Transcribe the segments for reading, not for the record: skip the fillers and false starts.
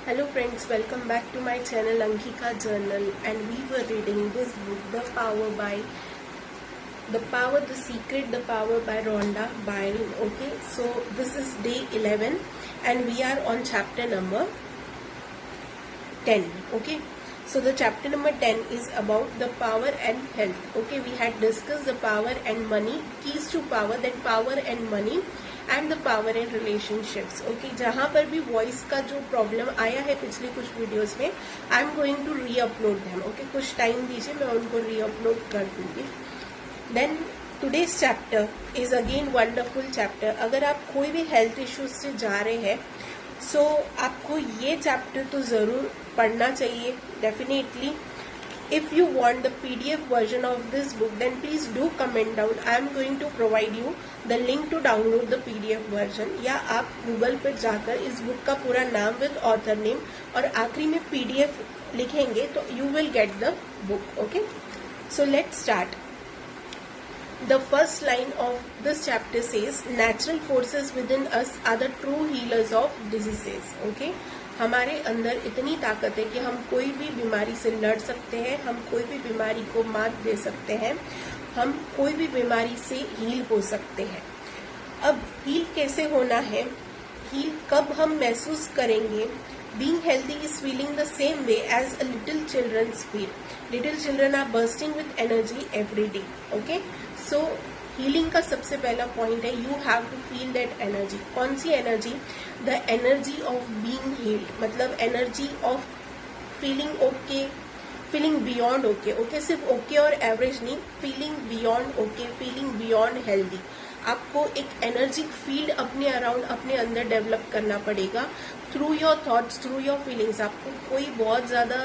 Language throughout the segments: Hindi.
Hello friends, welcome back to my channel Ankika Journal, and we were reading this book The Power, The Secret, The Power by Rhonda Byrne. Okay, so this is day 11 and we are on chapter number 10. Okay, so the chapter number 10 is about the power and health. Okay, we had discussed the power and money, keys to power, then power and money and the power and relationships. Okay, जहाँ पर भी वॉइस का जो प्रॉब्लम आया है पिछले कुछ वीडियोस में, I am going to re upload them. Okay, कुछ टाइम दीजिए, मैं उनको री अपलोड कर दूंगी. Then today's chapter is again wonderful chapter. अगर आप कोई भी हेल्थ इश्यूज से जा रहे हैं सो आपको ये चैप्टर तो ज़रूर पढ़ना चाहिए definitely. If you want the PDF version of this book, then please do comment down. I am going to provide you the link to download the PDF version. या आप Google पर जाकर इस बुक का पूरा नाम with author name और आखिरी में PDF लिखेंगे तो you will get the book. Okay? So let's start. The first line of this chapter says, natural forces within us are the true healers of diseases. Okay? हमारे अंदर इतनी ताकत है कि हम कोई भी बीमारी से लड़ सकते हैं, हम कोई भी बीमारी को मात दे सकते हैं, हम कोई भी बीमारी से हील हो सकते हैं. अब हील कैसे होना है, हील कब हम महसूस करेंगे? Being healthy is feeling the same way as a little children's feel. Little children are bursting with energy every day. Okay, so healing का सबसे पहला पॉइंट है, you have to feel that energy. कौन सी energy? The energy of being healed, मतलब energy of feeling okay, feeling beyond okay. Okay, सिर्फ ओके और एवरेज नहीं, feeling beyond okay, feeling beyond healthy. आपको एक एनर्जी फील्ड अपने अराउंड, अपने अंदर डेवलप करना पड़ेगा through your thoughts, through your feelings. आपको कोई बहुत ज़्यादा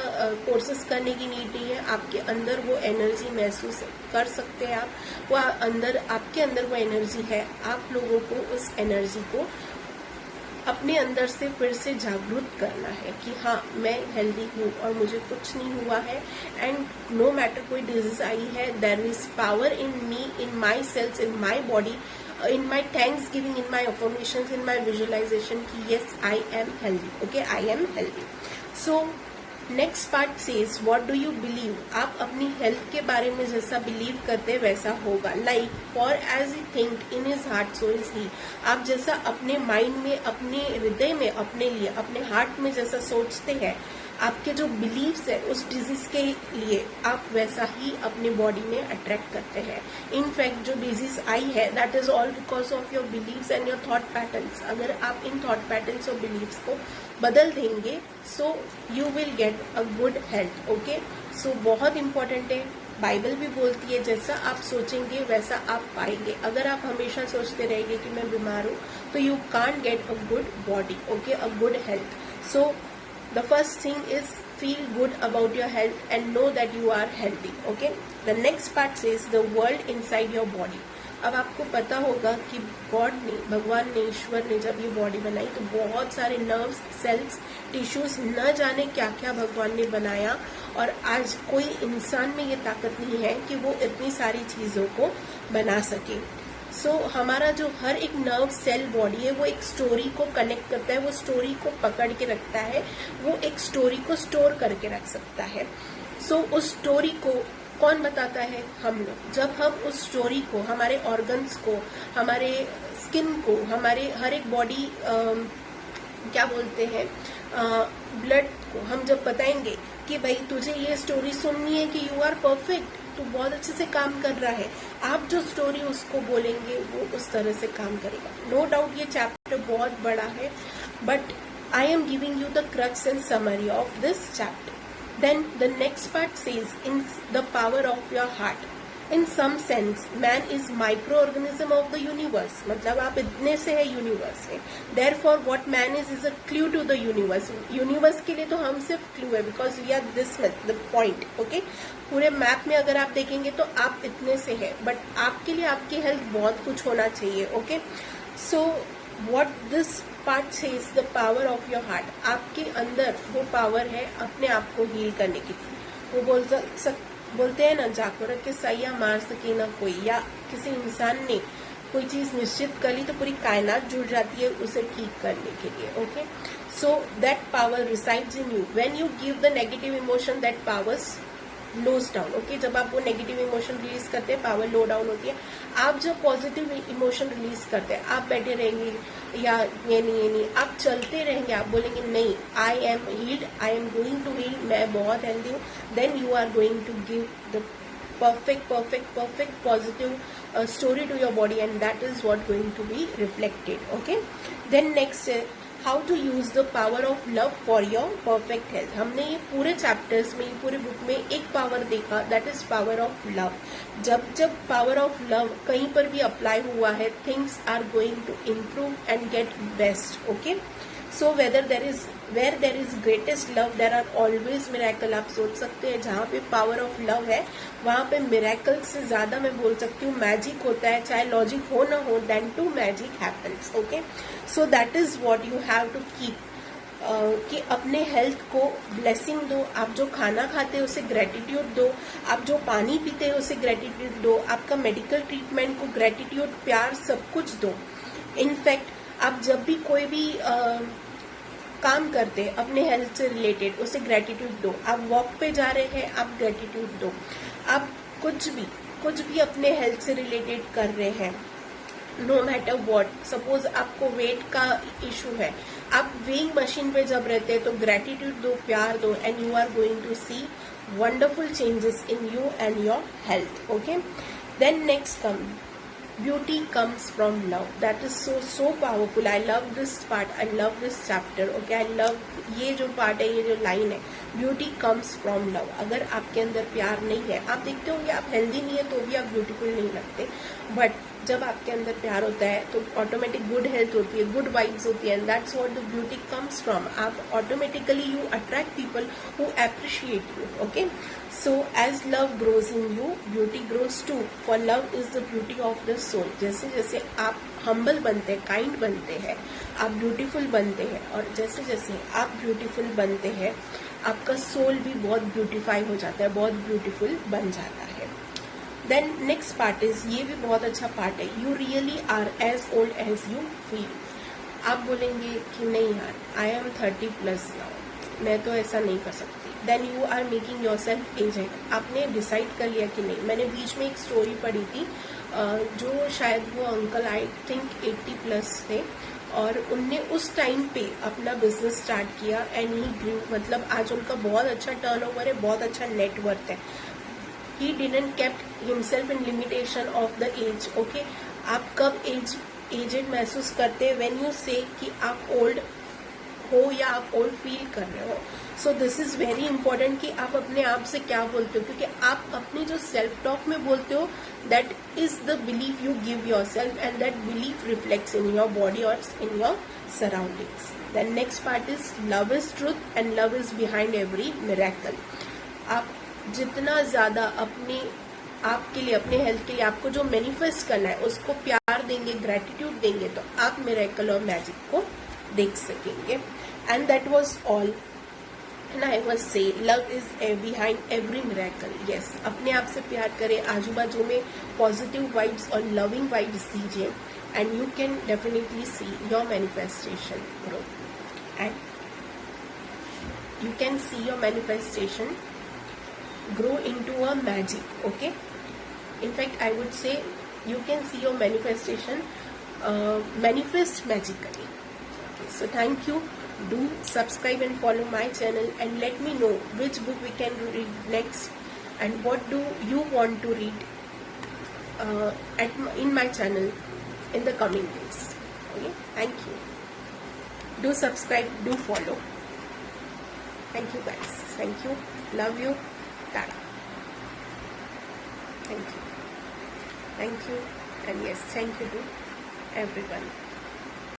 कोर्सेस करने की नीड नहीं है, आपके अंदर वो एनर्जी महसूस कर सकते हैं आप. वो आपके अंदर वो एनर्जी है. आप लोगों को उस एनर्जी को अपने अंदर से फिर से जागरूक करना है कि हाँ, मैं हेल्दी हूँ और मुझे कुछ नहीं हुआ है. एंड नो मैटर कोई डिजीज आई है, there is power in me, in my cells, in my body, in my thanksgiving, in my affirmations, in my visualization कि yes, I am healthy. Okay, I am healthy. So next part says, what do you believe? आप अपनी हेल्थ के बारे में जैसा बिलीव करते हैं वैसा होगा. Like for as he think in his heart so is he. आप जैसा अपने माइंड में, अपने हृदय में, अपने लिए, अपने हार्ट में जैसा सोचते हैं, आपके जो बिलीव्स है उस डिजीज के लिए, आप वैसा ही अपने बॉडी में अट्रैक्ट करते हैं. इनफैक्ट जो डिजीज आई है that is all because of your beliefs and your thought patterns. अगर आप इन थॉट पैटर्न्स और बिलीव्स को बदल देंगे so you will get a good health. Okay, so बहुत इंपॉर्टेंट है. बाइबल भी बोलती है जैसा आप सोचेंगे वैसा आप पाएंगे. अगर आप हमेशा सोचते रहेंगे कि मैं बीमार हूँ तो you can't get a good body. Okay, a good health. So the first thing is feel good about your health and know that you are healthy. Okay, the next part says the world inside your body. अब आपको पता होगा कि गॉड ने, भगवान ने, ईश्वर ने जब ये बॉडी बनाई तो बहुत सारे नर्व्स, सेल्स, टिश्यूज, न जाने क्या क्या भगवान ने बनाया. और आज कोई इंसान में ये ताकत नहीं है कि वो इतनी सारी चीजों को बना सके. सो हमारा जो हर एक नर्व सेल बॉडी है वो एक स्टोरी को कनेक्ट करता है, वो स्टोरी को पकड़ के रखता है, वो एक स्टोरी को स्टोर करके रख सकता है. सो उस स्टोरी को कौन बताता है? हम लोग. जब हम उस स्टोरी को, हमारे ऑर्गन्स को, हमारे स्किन को, हमारे हर एक बॉडी क्या बोलते हैं, ब्लड को हम जब बताएंगे कि भाई तुझे ये स्टोरी सुननी है कि यू आर परफेक्ट, तो बहुत अच्छे से काम कर रहा है, आप जो स्टोरी उसको बोलेंगे वो उस तरह से काम करेगा. नो डाउट ये चैप्टर बहुत बड़ा है, but I am giving you the crux and summary of this chapter. Then the next part says in the power of your heart. In some sense man is micro organism of the universe. मतलब आप इतने से है यूनिवर्स में. Therefore what man is a clue to the universe. Universe के लिए तो हम सिर्फ क्लू है, because we are this the point. Okay, पूरे मैप में अगर आप देखेंगे तो आप इतने से है, बट आपके लिए आपकी हेल्थ बहुत कुछ होना चाहिए. Okay, so what this part says the power of your heart. आपके अंदर वो पावर है अपने आप को हील करने की. वो बोलते हैं ना, जाको रख के सैया मार सके ना कोई, या किसी इंसान ने कोई चीज निश्चित कर ली तो पूरी कायनात जुड़ जाती है उसे ठीक करने के लिए. Okay, so that power resides in you. When you give the negative emotion, that powers lose down. Okay, जब आप वो नेगेटिव इमोशन रिलीज करते हैं, पावर लो डाउन होती है. आप जब पॉजिटिव इमोशन रिलीज करते हैं, आप बैठे रहेंगे या ये नहीं, आप चलते रहेंगे, आप बोलेंगे नहीं, I am healed, I am going to heal, मैं बहुत हेल्दी हूँ, then you are going to give the perfect positive story to your body, and that is what going to be reflected. Okay, then next, how to use the power of love for your perfect health. हमने ये पूरे चैप्टर्स में, पूरे बुक में एक पावर देखा, that is power of love. जब power of love कहीं पर भी अप्लाई हुआ है, things are going to improve and get best. Okay, so where there is greatest love, there are always miracle. आप सोच सकते हैं जहाँ पे पावर ऑफ लव है वहाँ पे मिरेकल से ज्यादा मैं बोल सकती हूँ मैजिक होता है, चाहे लॉजिक हो ना हो, then too magic happens. Okay, so that is what you have to keep, कि अपने हेल्थ को ब्लेसिंग दो. आप जो खाना खाते हैं उसे ग्रेटिट्यूड दो, आप जो पानी पीते हैं उसे ग्रेटिट्यूड दो, आपका मेडिकल ट्रीटमेंट को ग्रेटिट्यूड, प्यार, सब कुछ दो. इनफैक्ट आप जब भी कोई भी काम करते हैं अपने हेल्थ से रिलेटेड, उसे ग्रेटिट्यूड दो. आप वॉक पे जा रहे हैं, आप ग्रेटिट्यूड दो. आप कुछ भी अपने हेल्थ से रिलेटेड कर रहे हैं, नो मैटर व्हाट. सपोज आपको वेट का इशू है, आप वेइंग मशीन पे जब रहते हैं तो ग्रेटिट्यूड दो, प्यार दो, and you are going to see wonderful changes in you and your health. Okay, then next come, beauty comes from love. That is so powerful. I love this part, I love this chapter. Okay, I love ये जो पार्ट है, ये जो लाइन है, ब्यूटी कम्स फ्रॉम लव. अगर आपके अंदर प्यार नहीं है, आप देखते होंगे आप हेल्दी नहीं है तो भी आप ब्यूटीफुल नहीं लगते, बट जब आपके अंदर प्यार होता है तो ऑटोमेटिक गुड हेल्थ होती है, गुड वाइब्स होती है, and that's what the beauty comes from. आप automatically you attract people who appreciate you. Okay, so as love grows in you, beauty grows too, for love is the beauty of the soul. जैसे जैसे आप हम्बल बनते हैं, काइंड बनते हैं, आप ब्यूटीफुल बनते हैं, और जैसे जैसे आप ब्यूटीफुल बनते हैं, आपका सोल भी बहुत ब्यूटीफाई हो जाता है, बहुत ब्यूटीफुल बन जाता है. देन नेक्स्ट पार्ट इज, ये भी बहुत अच्छा पार्ट है, you really are as old as you feel. आप बोलेंगे कि नहीं यार, आई एम 30+ नाउ, मैं तो ऐसा नहीं कर सकती. Then you are making yourself aged. आपने डिसाइड कर लिया कि नहीं. मैंने बीच में एक स्टोरी पढ़ी थी, जो शायद वो अंकल आई थिंक 80+ थे, और उनने उस टाइम पे अपना बिजनेस स्टार्ट किया, एंड ही ग्रू. मतलब आज उनका बहुत अच्छा टर्नओवर है, बहुत अच्छा नेटवर्थ है. He didn't kept himself in limitation of the age. Okay, आप कब एजेड महसूस करते हैं, व्हेन यू से कि आप ओल्ड हो या आप ओल्ड फील कर रहे हो. So this is very important कि आप अपने आप से क्या बोलते हो, क्योंकि आप अपने जो सेल्फ टॉक में बोलते हो, that is the belief you give yourself, and that belief reflects in your body और in your surroundings. Then next part is, love is truth and love is behind every miracle. आप जितना ज्यादा अपने आपके लिए, अपने हेल्थ के लिए आपको जो मैनिफेस्ट करना है उसको प्यार देंगे, ग्रेटिट्यूड देंगे, तो आप मिरेकल और मैजिक को देख सकेंगे. And that was all. And I must say, love is behind every miracle. Yes, अपने आप से प्यार करें, आजू बाजू में पॉजिटिव वाइब्स और लविंग वाइब्स दीजिए, and you can definitely see your manifestation grow, and you can see your manifestation grow into a magic. Okay, in fact I would say you can see your manifestation manifest magically. Okay, so thank you. Do subscribe and follow my channel, and let me know which book we can read next, and what do you want to read in my channel in the coming days. Okay, thank you. Do subscribe, do follow. Thank you guys. Thank you. Love you. Tata. Thank you. Thank you. And yes, thank you to everyone.